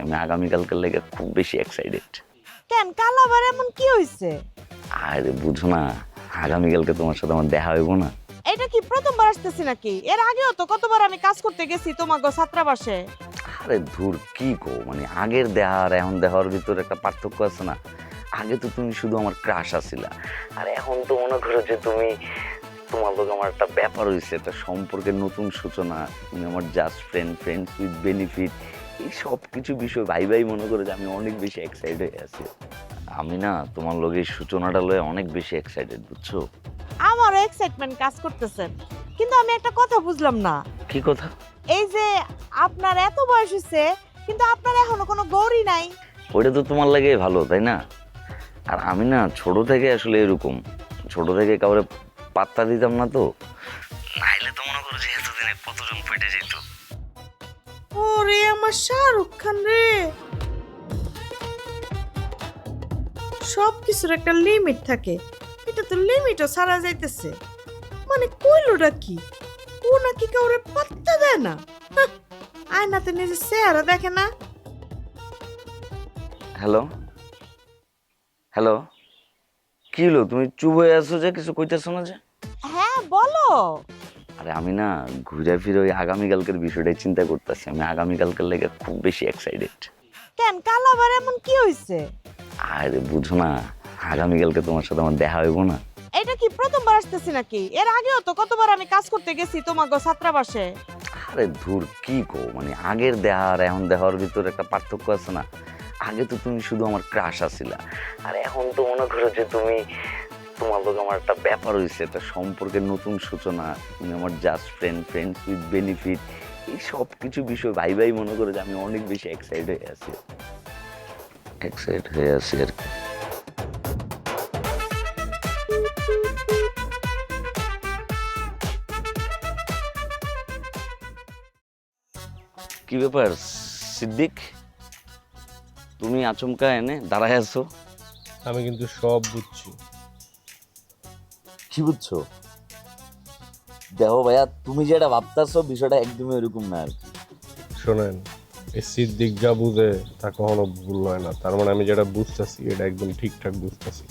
আমি আগামীকালকের লেগে খুব বেশি এক্সাইটেড। কেন কাল আবার এমন কি হইছে? আরে বুঝো না, আগামীকালকে তোমার সাথে আমার দেখা হইব না। এটা কি প্রথমবার আসতেছি নাকি? এর আগেও তো কতবার আমি কাজ করতে গেছি তোমাগো ছাত্রাবাসে। আরে ধুর কি কো, মানে আগের দেখা আর এখন দেখার ভিতরে একটা পার্থক্য আছে না। আগে তো তুমি শুধু আমার ক্রাশ আছিলা, আর এখন তো মনে করো যে তুমি, তোমার লোক আমার একটা ব্যাপার হয়েছে, একটা সম্পর্কের নতুন সূচনা। তুমি আমার just friend, friends with benefit, এই সব কিছু বিষয় ভাই ভাই মনে করো যে আমি অনেক বেশি এক্সাইটেড হয়ে আছি। আমি না তোমার লোক এই সূচনাটা লয়ে অনেক বেশি এক্সাইটেড, বুঝছো? আমারও এক্সাইটমেন্ট কাজ করতেছে, কিন্তু আমি একটা কথা বুঝলাম না। কি কথা? এই যে আপনার এত বয়স হয়েছে, কিন্তু আপনার এখনো কোনো গৌরী নাই। ওইটা তো তোমার লাগে ভালো, তাই না? আর আমি না ছোট থেকে আসলে এরকম, ছোট থেকে কাউরে পাত্তা দিতাম না, তো নাইলে তো মনে করো যে এতদিনে কতজন পেটে যেত। ওরে আমার শাহরুখ খান রে, সব কিছুর একটা লিমিট থাকে, এটা তো লিমিটও ছাড়া যাইতেছে। মানে কইলোটা কি, ও নাকি কাউরে পাত্তা দেয় না? হাহ, আয়নাতে নিজের চেহারা দেখে না। হ্যালো হ্যালো, কি হলো? তুমি চুপ হয়ে আছো যে, কিছু কইতেছো না যে? হ্যাঁ বলো। আরে আমি না ঘুরে ফিরে ওই আগামীকালকের বিষয়টাই চিন্তা করতেছি। আমি আগামীকালকের লেগে খুব বেশি এক্সাইটেড। কেন কাল আবার এমন কি হইছে? আরে বুঝো না, আগামীকালকে তোমার সাথে আমার দেখা হইব না। এটা কি প্রথমবার আসতেছি নাকি? এর আগেও তো কতবার আমি কাজ করতে গেছি তোমাগো ছাত্রাবাসে। আরে ধুর কি কো, মানে আগের দেখা আর এখন দেখার ভিতরে একটা পার্থক্য আছে না। আগে তো তুমি শুধু আমার ক্রাশ আছিলা, আর এখন তো মনে করো যে তুমি, তোমার লোক আমার একটা ব্যাপার হয়েছে, একটা সম্পর্কের নতুন সূচনা। তুমি আমার just friend, friends with benefit, এই সব কিছু বিষয় ভাই ভাই মনে করো যে আমি অনেক বেশি এক্সাইটেড হয়ে আছি, এক্সাইটেড হয়ে আছি আর কি। কি ব্যাপার সিদ্দিক, তুমি আচমকা এনে দাঁড়ায় আছো? আমি কিন্তু সব বুঝছি। কি বুঝছো? দেখো ভাইয়া, তুমি যেটা ভাবতেছো বিষয়টা একদমই এরকম না আর কি। শোনেন, এই সিদ্দিক যা বুঝে তা কখনো ভুল হয় না। তার মানে আমি যেটা বুঝতেছি এটা একদম ঠিকঠাক বুঝতেছি।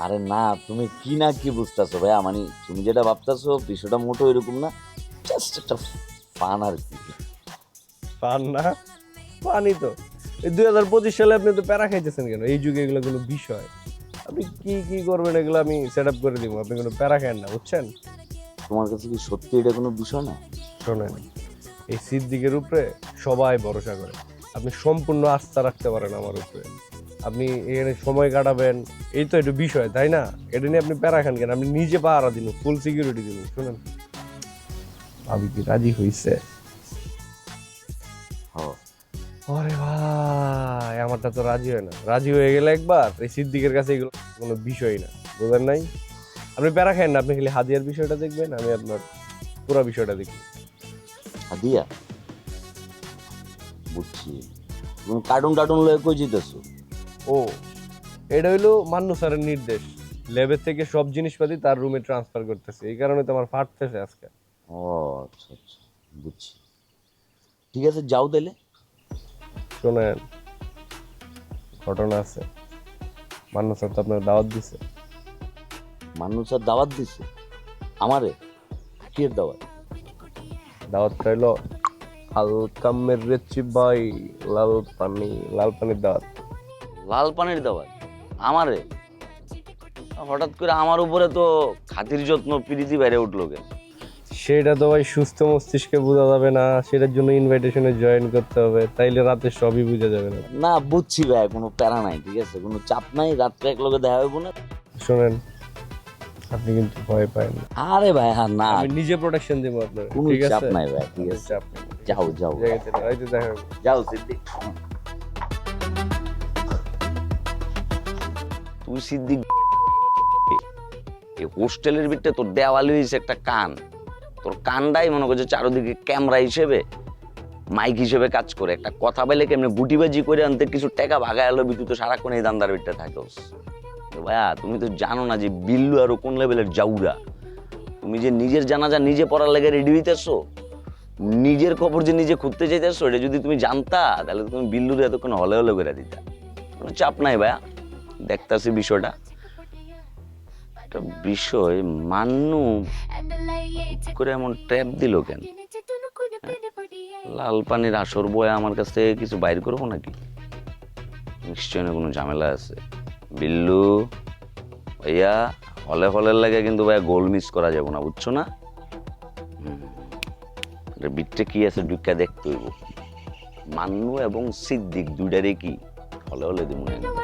আরে না, তুমি কি না কি বুঝতেছো ভাইয়া, মানে তুমি যেটা ভাবতেছো বিষয়টা মোটো এরকম না, জাস্ট একটা ফান আর কি। পান না পানি তো এই 2025 সালে আপনি তো প্যারা খাইতেছেন কেন? এই যুগে এগুলো কোনো বিষয়? আপনি কি কি করবেন এগুলো আমি সেট আপ করে দিব, আপনি কোনো প্যারা খান না, বুঝছেন? তোমার কাছে কি সত্যি এটা কোনো বিষয় না? শোনেন, এই সিদ্দিকের উপরে সবাই ভরসা করে। আপনি সম্পূর্ণ আস্থা রাখতে পারেন আমার উপরে। আপনি এখানে সময় কাটাবেন, এই তো একটু বিষয়, তাই না? এটা নিয়ে আপনি প্যারা খান কেন? আপনি নিজে পাহারা দিন, ফুল সিকিউরিটি দিন। শুনেন, ভাবি কি রাজি হইছে? হ্যাঁ। আরে ভাই, আমারটা তো রাজি হয় না। রাজি হয়ে গেলে একবার, এই সিদ্দিকের কাছে এগুলো কোনো বিষয় না, বুঝেন নাই? আপনি প্যারা খান না, আপনি খালি হাদিয়ার বিষয়টা দেখবেন, আমি আপনার পুরো বিষয়টা দেখি। হাদিয়া? বুঝছি। তুমি কার্টুন টার্টুন লয়ে কই যেতেছো? ও, এটা হইলো মান্নু স্যারের নির্দেশ। ল্যাবের থেকে সব জিনিসপাতি তার রুমে ট্রান্সফার করতেছে, এই কারণে তো আমার ফাটতেছে আজকে। ও আচ্ছা আচ্ছা, বুঝছি। ঠিক আছে, যাও তাহলে। শোনেন, ঘটনা আছে। মান্নু স্যার তো আপনার দাওয়াত দিছে। মানুষ আর দাওয়াত দিছে আমারে? কি এর দাওয়াত? দাওয়াতটা হইলো আলকামের রেচি ভাই, লাল পানি, লাল পানির দাওয়াত। লাল পানির দাওয়াত আমারে? হঠাৎ করে আমার উপরে তো খাতির যত্ন প্রীতি বাইরে উঠলো কেন? সেটা তো ভাই সুস্থ মস্তিষ্কে বোঝা যাবে না, সেটার জন্য ইনভাইটেশনে জয়েন করতে হবে, তাইলে রাতে সবই বোঝা যাবে না। না বুঝছি ভাই, কোনো প্যারা নাই, ঠিক আছে, কোনো চাপ নাই, রাত্রে এক লগে দেখা হইব না। শোনেন, আপনি কিন্তু ভয় পায় না, আরে ভাই হ্যাঁ, না আমি নিজে প্রোটেকশন দেবো আপনার, কোনো ঠিক চাপ আছে? নাই ভাই, ঠিক আছে, চাপ নেই। যাও যাও জায়গাতে রাইতে দেখা হবে। যাও সিদ্দিক। তুই সিদ্দিক, এই হোস্টেলের ভিতরে তোর দেওয়ালি হয়েছে একটা কান। তোর কানটাই মনে করছে চারোদিকে ক্যামেরা হিসেবে, মাইক হিসেবে কাজ করে। একটা কথা বলে কেমনি গুটিবাজি করে আনতে কিছু টাকা ভাগা এলো, তুই তো সারাক্ষণ এই দান্দার ভিতরে থাকোস। ভাইয়া তুমি তো জানো না যে বিল্লু আরো কোন লেভেলের জাউরা। তুমি যে নিজের জানাজা নিজে পড়ার লেগে রেডি হইতেছো, নিজের খবর যে নিজে খুঁজতে চাইতেছো এটা যদি তুমি জানতা তাহলে তো তুমি বিল্লুরে এতক্ষণ হলে হলে করে দিতা। কোনো চাপ নাই ভাইয়া, দেখতাছি বিষয়টা। একটা বিষয়, মান্নু করে এমন ট্র্যাপ দিল কেন? লাল পানির আসর বয়ে আমার কাছ থেকে কিছু বাইর করবো নাকি? নিশ্চয় না কোনো ঝামেলা আছে। বিল্লু ভাইয়া, হলে হলের লাগে কিন্তু ভাইয়া গোল মিস করা যাবে না, বুঝছো না? বিটটা কি আছে ঢুকা দেখতে হইব। মান্নু এবং সিদ্দিক দুইটারে কি হলে হলে দিব না।